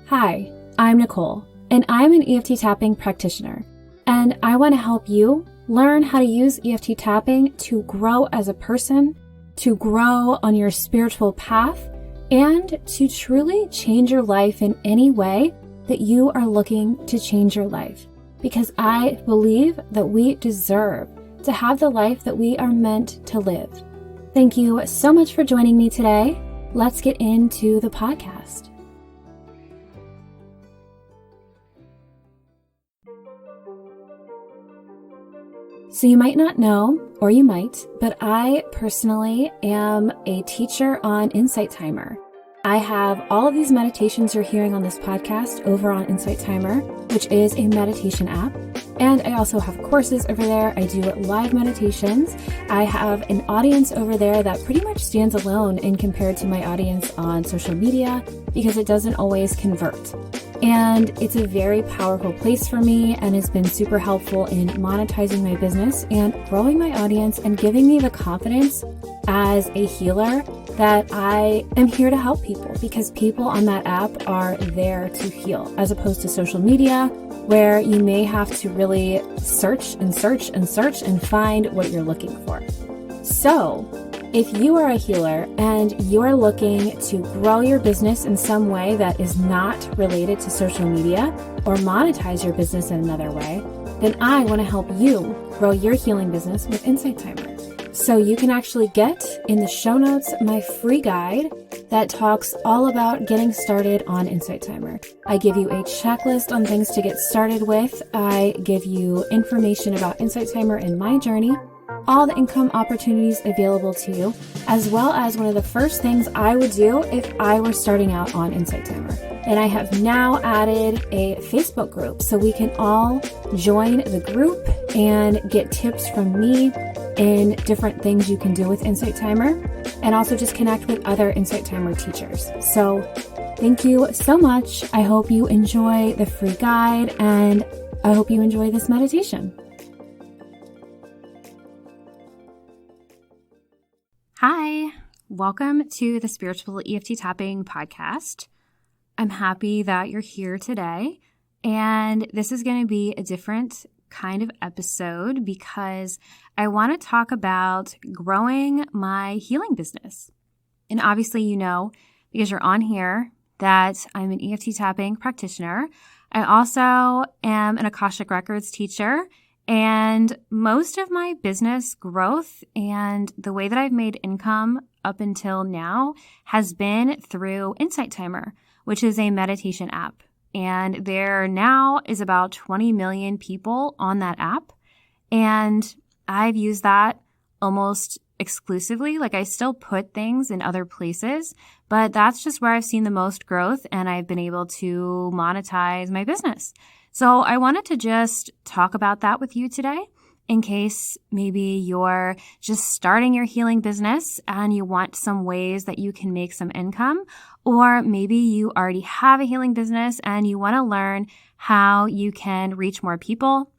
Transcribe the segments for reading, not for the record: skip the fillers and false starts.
Hi, I'm Nicole, and I'm an EFT tapping practitioner, and I want to help you learn how to use EFT tapping to grow as a person, to grow on your spiritual path, and to truly change your life in any way that you are looking to change your life. Because I believe that we deserve to have the life that we are meant to live. Thank you so much for joining me today. Let's get into the podcast. So you might not know, or you might, but I personally am a teacher on Insight Timer. I have all of these meditations you're hearing on this podcast over on Insight Timer, which is a meditation app. And I also have courses over there. I do live meditations. I have an audience over there that pretty much stands alone in compared to my audience on social media because it doesn't always convert. And it's a very powerful place for me and has been super helpful in monetizing my business and growing my audience and giving me the confidence as a healer that I am here to help people because people on that app are there to heal as opposed to social media where you may have to really search and find what you're looking for. So, if you are a healer and you're looking to grow your business in some way that is not related to social media or monetize your business in another way, then I want to help you grow your healing business with Insight Timer. So you can actually get in the show notes my free guide that talks all about getting started on Insight Timer. I give you a checklist on things to get started with. I give you information about Insight Timer and my journey, all the income opportunities available to you, as well as one of the first things I would do if I were starting out on Insight Timer. And I have now added a Facebook group so we can all join the group and get tips from me in different things you can do with Insight Timer and also just connect with other Insight Timer teachers. So thank you so much. I hope you enjoy the free guide and I hope you enjoy this meditation. Hi, welcome to the Spiritual EFT Tapping Podcast. I'm happy that you're here today, and this is going to be a different kind of episode because I want to talk about growing my healing business. And obviously, you know, because you're on here, that I'm an EFT tapping practitioner. I also am an Akashic Records teacher. And most of my business growth and the way that I've made income up until now has been through Insight Timer, which is a meditation app. And there now is about 20 million people on that app. And I've used that almost exclusively. Like I still put things in other places, but that's just where I've seen the most growth and I've been able to monetize my business. So I wanted to just talk about that with you today in case maybe you're just starting your healing business and you want some ways that you can make some income, or maybe you already have a healing business and you want to learn how you can reach more people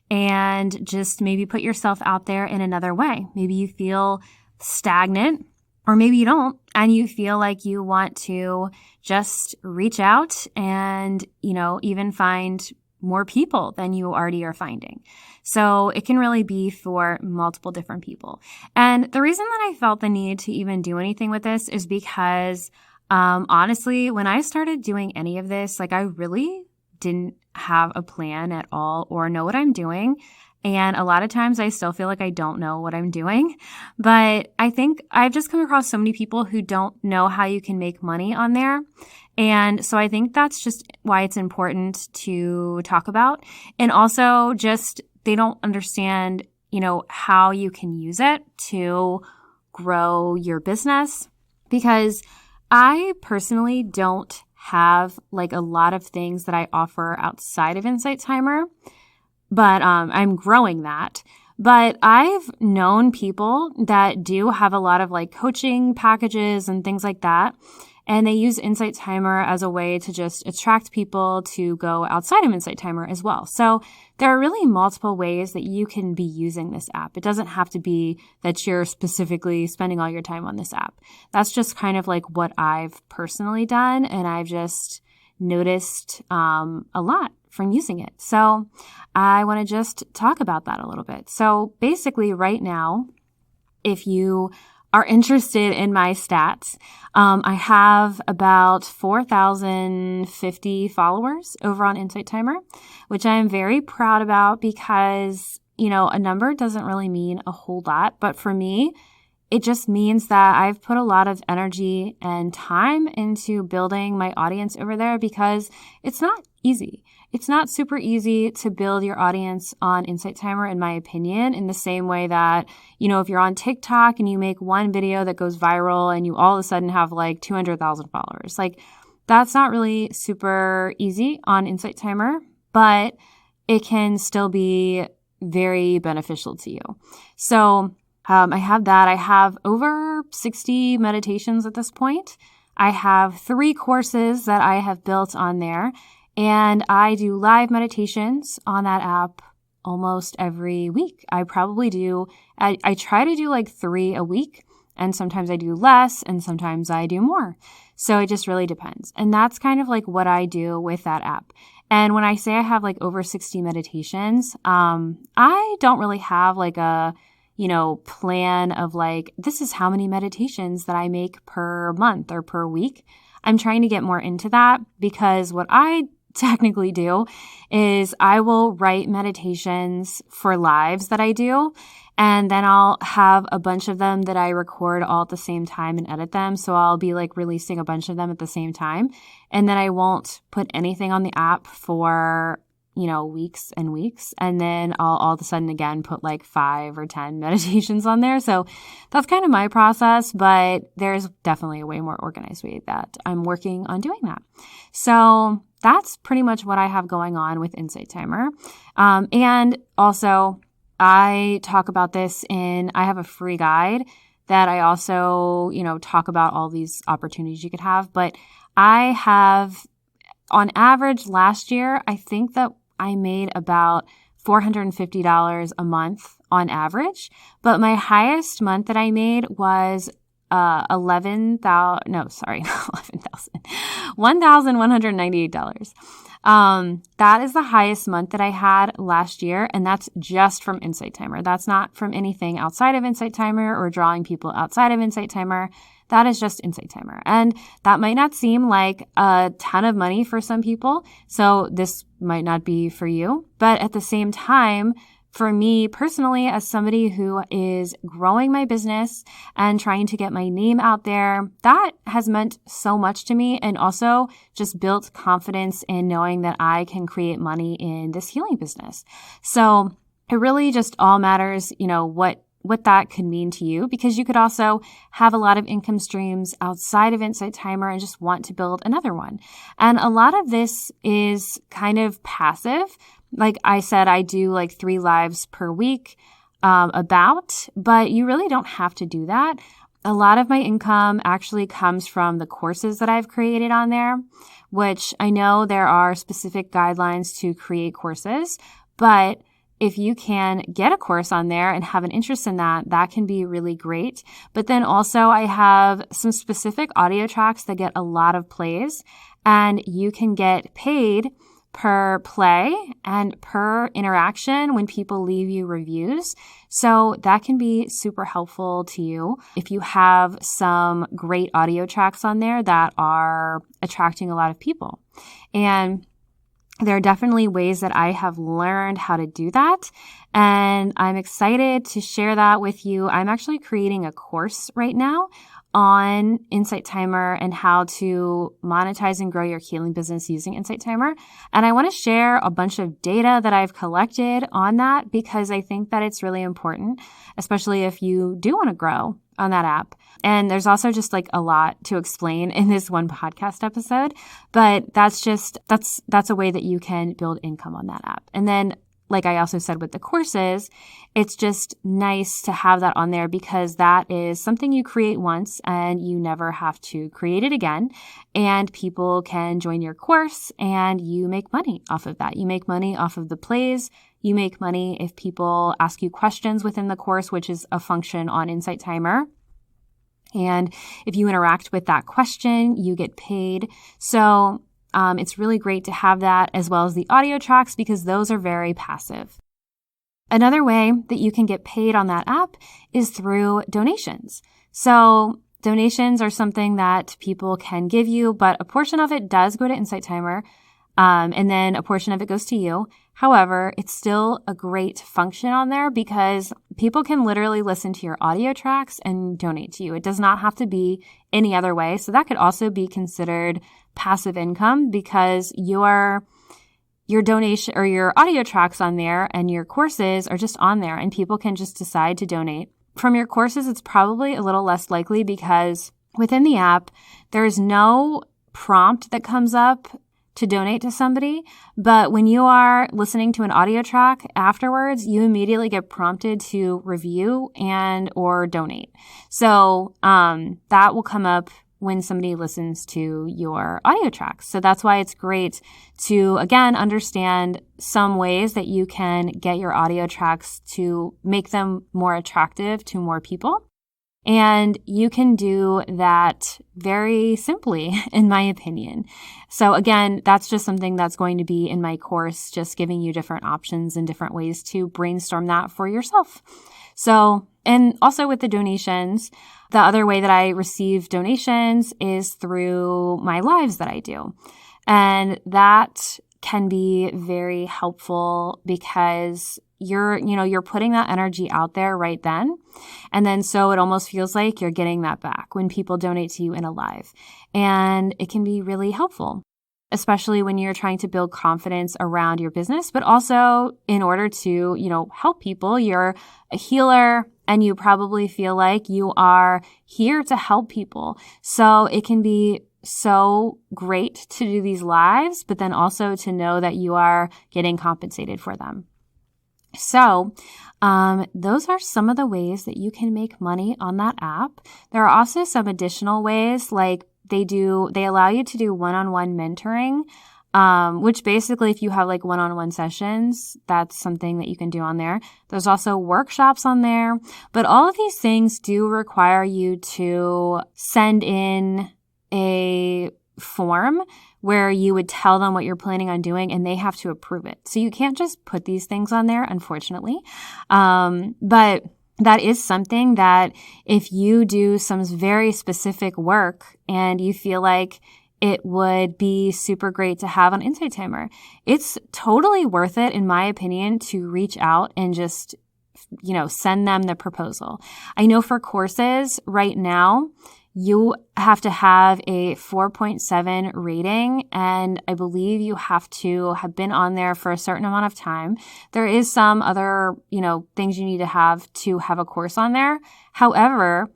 and just maybe put yourself out there in another way. Maybe you feel stagnant or maybe you don't and you feel like you want to just reach out and, even find more people than you already are finding. So it can really be for multiple different people. And the reason that I felt the need to even do anything with this is because, honestly, when I started doing any of this, I really didn't have a plan at all or know what I'm doing. And a lot of times I still feel like I don't know what I'm doing. But I think I've just come across so many people who don't know how you can make money on there. And so I think that's just why it's important to talk about. And also just they don't understand, how you can use it to grow your business. Because I personally don't have a lot of things that I offer outside of Insight Timer. But I'm growing that. But I've known people that do have a lot of coaching packages and things like that. And they use Insight Timer as a way to just attract people to go outside of Insight Timer as well. So there are really multiple ways that you can be using this app. It doesn't have to be that you're specifically spending all your time on this app. That's just kind of what I've personally done. And I've just noticed a lot from using it. So I want to just talk about that a little bit. So basically right now, if you are interested in my stats, I have about 4,050 followers over on Insight Timer, which I am very proud about because, a number doesn't really mean a whole lot. But for me, it just means that I've put a lot of energy and time into building my audience over there because it's not easy. It's not super easy to build your audience on Insight Timer, in my opinion, in the same way that, if you're on TikTok and you make one video that goes viral and you all of a sudden have like 200,000 followers, like that's not really super easy on Insight Timer, but it can still be very beneficial to you. So I have that. I have over 60 meditations at this point. I have 3 courses that I have built on there. And I do live meditations on that app almost every week. I try to do like 3 a week, and sometimes I do less and sometimes I do more. So it just really depends. And that's kind of like what I do with that app. And when I say I have like over 60 meditations, I don't really have like a, plan of like, this is how many meditations that I make per month or per week. I'm trying to get more into that because what I technically do is I will write meditations for lives that I do, and then I'll have a bunch of them that I record all at the same time and edit them. So I'll be like releasing a bunch of them at the same time, and then I won't put anything on the app for weeks and weeks. And then I'll all of a sudden again put like 5 or 10 meditations on there. So that's kind of my process, but there's definitely a way more organized way that I'm working on doing that. So that's pretty much what I have going on with Insight Timer. And also I talk about this I have a free guide that I also, talk about all these opportunities you could have. But I have, on average last year, I think that I made about $450 a month on average, but my highest month that I made was $1,198. That is the highest month that I had last year, and that's just from Insight Timer. That's not from anything outside of Insight Timer or drawing people outside of Insight Timer. That is just Insight Timer. And that might not seem like a ton of money for some people, so this might not be for you. But at the same time, for me personally, as somebody who is growing my business and trying to get my name out there, that has meant so much to me, and also just built confidence in knowing that I can create money in this healing business. So it really just all matters, what that could mean to you, because you could also have a lot of income streams outside of Insight Timer and just want to build another one. And a lot of this is kind of passive. Like I said, I do like 3 lives per week but you really don't have to do that. A lot of my income actually comes from the courses that I've created on there, which I know there are specific guidelines to create courses, but if you can get a course on there and have an interest in that, that can be really great. But then also I have some specific audio tracks that get a lot of plays, and you can get paid per play and per interaction when people leave you reviews. So that can be super helpful to you if you have some great audio tracks on there that are attracting a lot of people. And there are definitely ways that I have learned how to do that, and I'm excited to share that with you. I'm actually creating a course right now on Insight Timer and how to monetize and grow your healing business using Insight Timer. And I want to share a bunch of data that I've collected on that because I think that it's really important, especially if you do want to grow on that app. And there's also just like a lot to explain in this one podcast episode, but that's a way that you can build income on that app. And then, like I also said with the courses, it's just nice to have that on there because that is something you create once and you never have to create it again. And people can join your course and you make money off of that. You make money off of the plays. You make money if people ask you questions within the course, which is a function on Insight Timer. And if you interact with that question, you get paid. So it's really great to have that as well as the audio tracks because those are very passive. Another way that you can get paid on that app is through donations. So donations are something that people can give you, but a portion of it does go to Insight Timer, and then a portion of it goes to you. However, it's still a great function on there because people can literally listen to your audio tracks and donate to you. It does not have to be any other way. So that could also be considered passive income because your donation or your audio tracks on there and your courses are just on there and people can just decide to donate. From your courses, it's probably a little less likely because within the app, there's no prompt that comes up to donate to somebody. But when you are listening to an audio track afterwards, you immediately get prompted to review and or donate. So that will come up when somebody listens to your audio tracks. So that's why it's great to, again, understand some ways that you can get your audio tracks to make them more attractive to more people. And you can do that very simply, in my opinion. So again, that's just something that's going to be in my course, just giving you different options and different ways to brainstorm that for yourself. So, and also with the donations, the other way that I receive donations is through my lives that I do. And that can be very helpful because you're putting that energy out there right then. And then so it almost feels like you're getting that back when people donate to you in a live. And it can be really helpful, especially when you're trying to build confidence around your business, but also in order to, help people. You're a healer and you probably feel like you are here to help people. So it can be so great to do these lives, but then also to know that you are getting compensated for them. So those are some of the ways that you can make money on that app. There are also some additional ways, like they allow you to do one-on-one mentoring, which basically if you have like one-on-one sessions, that's something that you can do on there. There's also workshops on there, but all of these things do require you to send in a form where you would tell them what you're planning on doing and they have to approve it. So you can't just put these things on there, unfortunately. But that is something that if you do some very specific work and you feel like it would be super great to have on Insight Timer, it's totally worth it, in my opinion, to reach out and just, send them the proposal. I know for courses right now, you have to have a 4.7 rating, and I believe you have to have been on there for a certain amount of time. There is some other, things you need to have a course on there. However,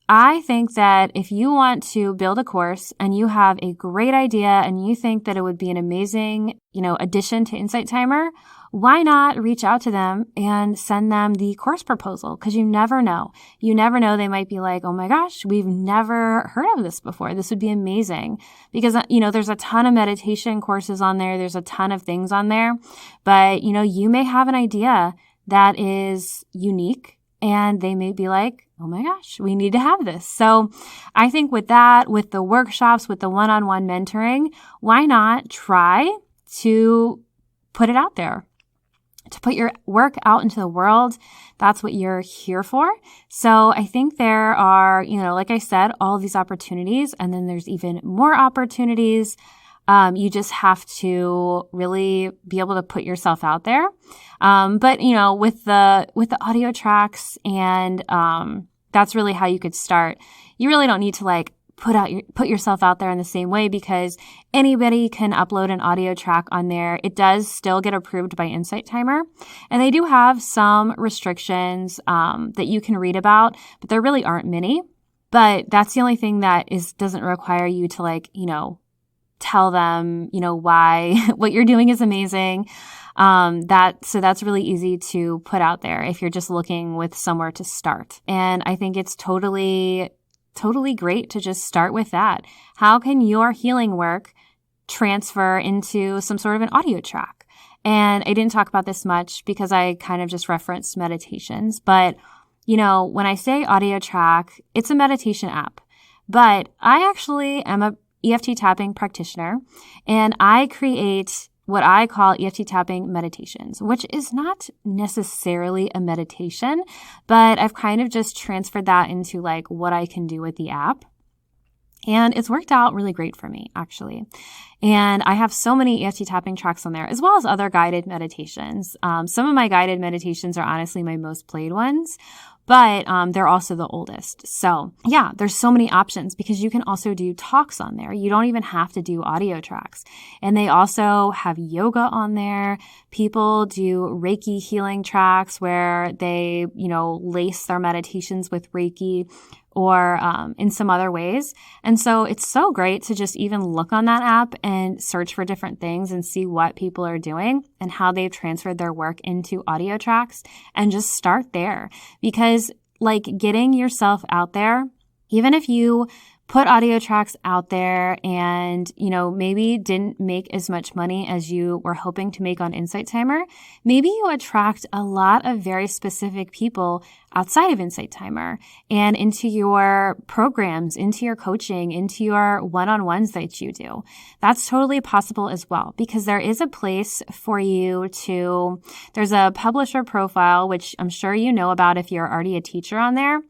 I think that if you want to build a course and you have a great idea and you think that it would be an amazing, addition to Insight Timer, why not reach out to them and send them the course proposal? Because you never know. You never know. They might be like, oh my gosh, we've never heard of this before. This would be amazing. Because, there's a ton of meditation courses on there. There's a ton of things on there. But, you may have an idea that is unique and they may be like, oh my gosh, we need to have this. So I think with that, with the workshops, with the one-on-one mentoring, why not try to put it out there? To put your work out into the world. That's what you're here for. So I think there are, like I said, all of these opportunities, and then there's even more opportunities. You just have to really be able to put yourself out there. But with the audio tracks and, that's really how you could start. You really don't need to put yourself out there in the same way because anybody can upload an audio track on there. It does still get approved by Insight Timer, and they do have some restrictions that you can read about, but there really aren't many. But that's the only thing that doesn't require you to tell them why what you're doing is amazing. So that's really easy to put out there if you're just looking with somewhere to start. And I think it's totally great to just start with that. How can your healing work transfer into some sort of an audio track? And I didn't talk about this much because I kind of just referenced meditations. But, when I say audio track, it's a meditation app. But I actually am a EFT tapping practitioner, and I create what I call EFT tapping meditations, which is not necessarily a meditation, but I've kind of just transferred that into like what I can do with the app. And it's worked out really great for me, actually. And I have so many EFT tapping tracks on there, as well as other guided meditations. Some of my guided meditations are honestly my most played ones, but they're also the oldest. So yeah, there's so many options because you can also do talks on there. You don't even have to do audio tracks. And they also have yoga on there. People do Reiki healing tracks where they, lace their meditations with Reiki or in some other ways. And so it's so great to just even look on that app and search for different things and see what people are doing and how they've transferred their work into audio tracks and just start there. Because like getting yourself out there, even if you put audio tracks out there and, maybe didn't make as much money as you were hoping to make on Insight Timer, maybe you attract a lot of very specific people outside of Insight Timer and into your programs, into your coaching, into your one-on-ones that you do. That's totally possible as well because there is a place for you there's a publisher profile, which I'm sure you know about if you're already a teacher on there.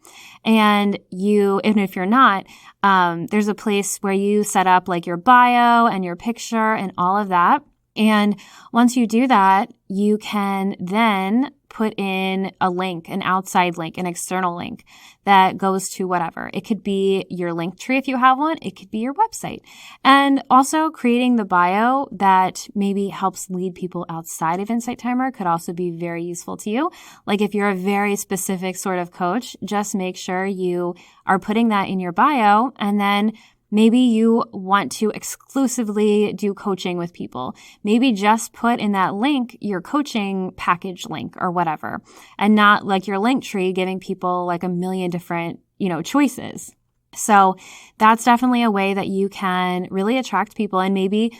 And even if you're not, there's a place where you set up like your bio and your picture and all of that. And once you do that, you can then put in a link, an outside link, an external link that goes to whatever. It could be your link tree if you have one. It could be your website. And also creating the bio that maybe helps lead people outside of Insight Timer could also be very useful to you. Like if you're a very specific sort of coach, just make sure you are putting that in your bio, and then maybe you want to exclusively do coaching with people. Maybe just put in that link your coaching package link or whatever, and not like your link tree giving people like a million different, choices. So that's definitely a way that you can really attract people. And maybe,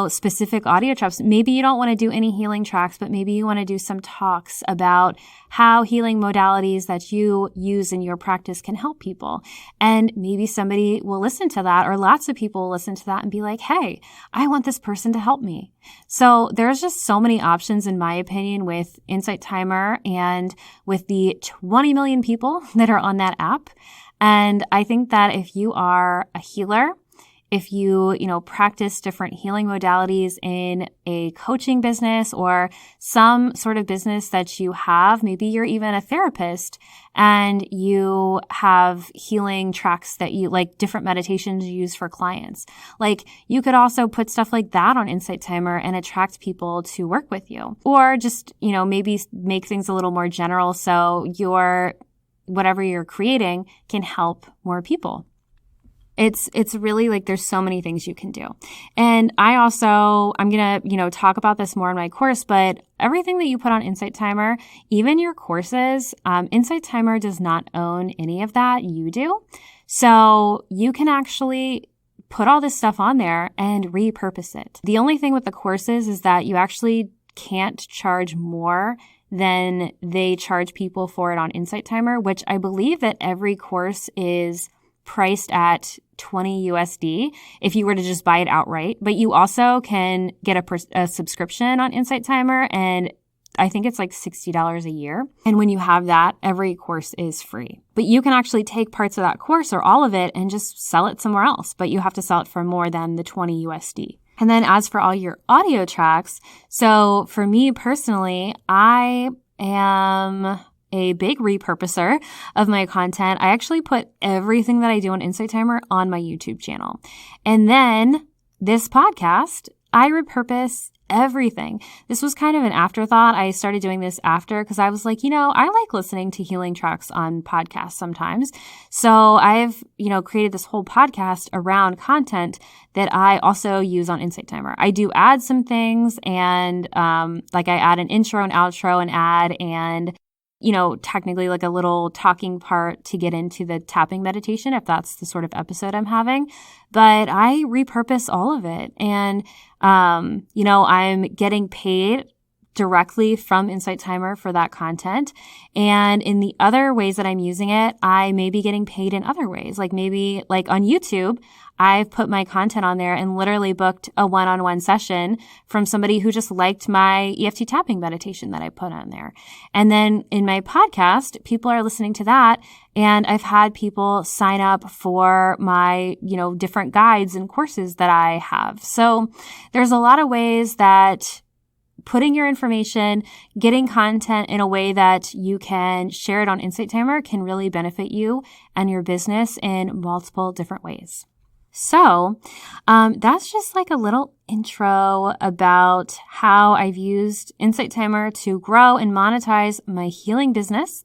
specific audio tracks. Maybe you don't want to do any healing tracks, but maybe you want to do some talks about how healing modalities that you use in your practice can help people. And maybe somebody will listen to that, or lots of people will listen to that and be like, hey, I want this person to help me. So there's just so many options, in my opinion, with Insight Timer and with the 20 million people that are on that app. And I think that if you are a healer, if you, practice different healing modalities in a coaching business or some sort of business that you have, maybe you're even a therapist and you have healing tracks that you like, different meditations you use for clients. Like you could also put stuff like that on Insight Timer and attract people to work with you, or just, maybe make things a little more general so whatever you're creating can help more people. It's really like there's so many things you can do. And I'm going to, talk about this more in my course, but everything that you put on Insight Timer, even your courses, Insight Timer does not own any of that. You do. So you can actually put all this stuff on there and repurpose it. The only thing with the courses is that you actually can't charge more than they charge people for it on Insight Timer, which I believe that every course is priced at $20 USD if you were to just buy it outright. But you also can get a subscription on Insight Timer, and I think it's like $60 a year. And when you have that, every course is free. But you can actually take parts of that course or all of it and just sell it somewhere else. But you have to sell it for more than the $20 USD. And then as for all your audio tracks, so for me personally, I am a big repurposer of my content. I actually put everything that I do on Insight Timer on my YouTube channel. And then this podcast, I repurpose everything. This was kind of an afterthought. I started doing this after because I was like, I like listening to healing tracks on podcasts sometimes. So I've, created this whole podcast around content that I also use on Insight Timer. I do add some things and I add an intro and outro and ad and technically like a little talking part to get into the tapping meditation if that's the sort of episode I'm having. But I repurpose all of it. And, I'm getting paid directly from Insight Timer for that content. And in the other ways that I'm using it, I may be getting paid in other ways. Like maybe like on YouTube, I've put my content on there and literally booked a one-on-one session from somebody who just liked my EFT tapping meditation that I put on there. And then in my podcast, people are listening to that. And I've had people sign up for my, different guides and courses that I have. So there's a lot of ways that putting your information, getting content in a way that you can share it on Insight Timer can really benefit you and your business in multiple different ways. So that's just like a little intro about how I've used Insight Timer to grow and monetize my healing business.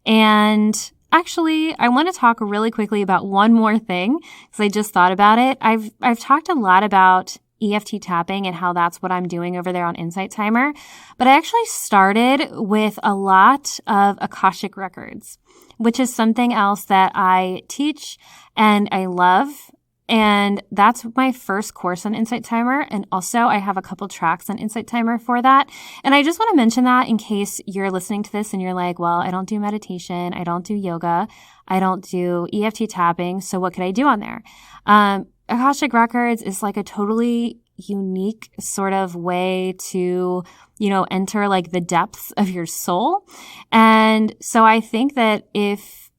And actually, I want to talk really quickly about one more thing because I just thought about it. I've talked a lot about EFT tapping and how that's what I'm doing over there on Insight Timer. But I actually started with a lot of Akashic records, which is something else that I teach and I love. And that's my first course on Insight Timer. And also I have a couple tracks on Insight Timer for that. And I just want to mention that in case you're listening to this and you're like, well, I don't do meditation. I don't do yoga. I don't do EFT tapping. So what could I do on there? Akashic Records is like a totally unique sort of way to, enter like the depths of your soul. And so I think that if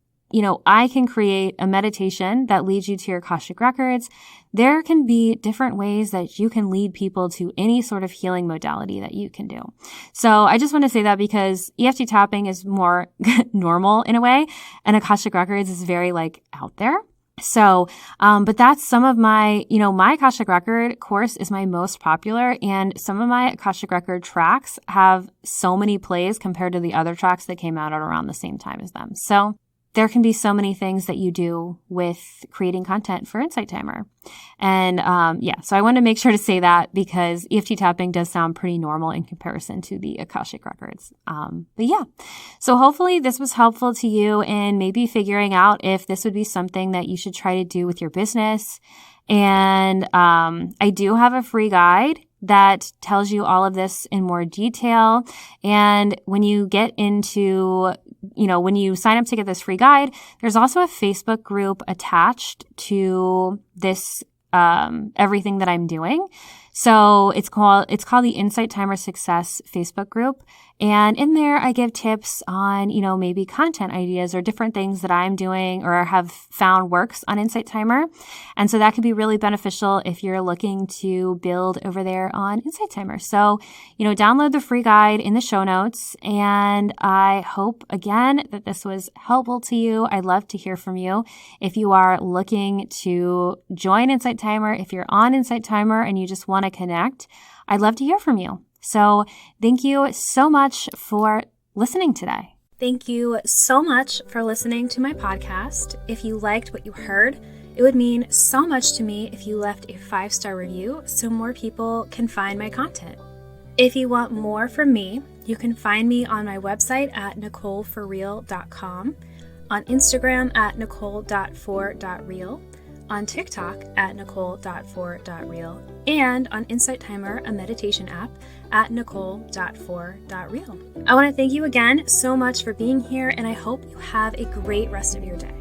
I can create a meditation that leads you to your Akashic Records, there can be different ways that you can lead people to any sort of healing modality that you can do. So I just want to say that because EFT tapping is more normal in a way, and Akashic Records is very like out there. So, but that's some of my, my Akashic Record course is my most popular, and some of my Akashic Record tracks have so many plays compared to the other tracks that came out at around the same time as them. So there can be so many things that you do with creating content for Insight Timer. And so I want to make sure to say that because EFT tapping does sound pretty normal in comparison to the Akashic Records. So hopefully this was helpful to you in maybe figuring out if this would be something that you should try to do with your business. And I do have a free guide that tells you all of this in more detail. And when you get into when you sign up to get this free guide, there's also a Facebook group attached to this, everything that I'm doing. So it's called the Insight Timer Success Facebook group. And in there, I give tips on, maybe content ideas or different things that I'm doing or have found works on Insight Timer. And so that could be really beneficial if you're looking to build over there on Insight Timer. So, download the free guide in the show notes. And I hope, again, that this was helpful to you. I'd love to hear from you. If you are looking to join Insight Timer, if you're on Insight Timer and you just want to connect, I'd love to hear from you. So thank you so much for listening today. Thank you so much for listening to my podcast. If you liked what you heard, it would mean so much to me if you left a 5-star review so more people can find my content. If you want more from me, you can find me on my website at nicoleforreal.com, on Instagram at nicole.for.real, on TikTok at nicole.for.real, and on Insight Timer, a meditation app, at nicole.for.real. I want to thank you again so much for being here, and I hope you have a great rest of your day.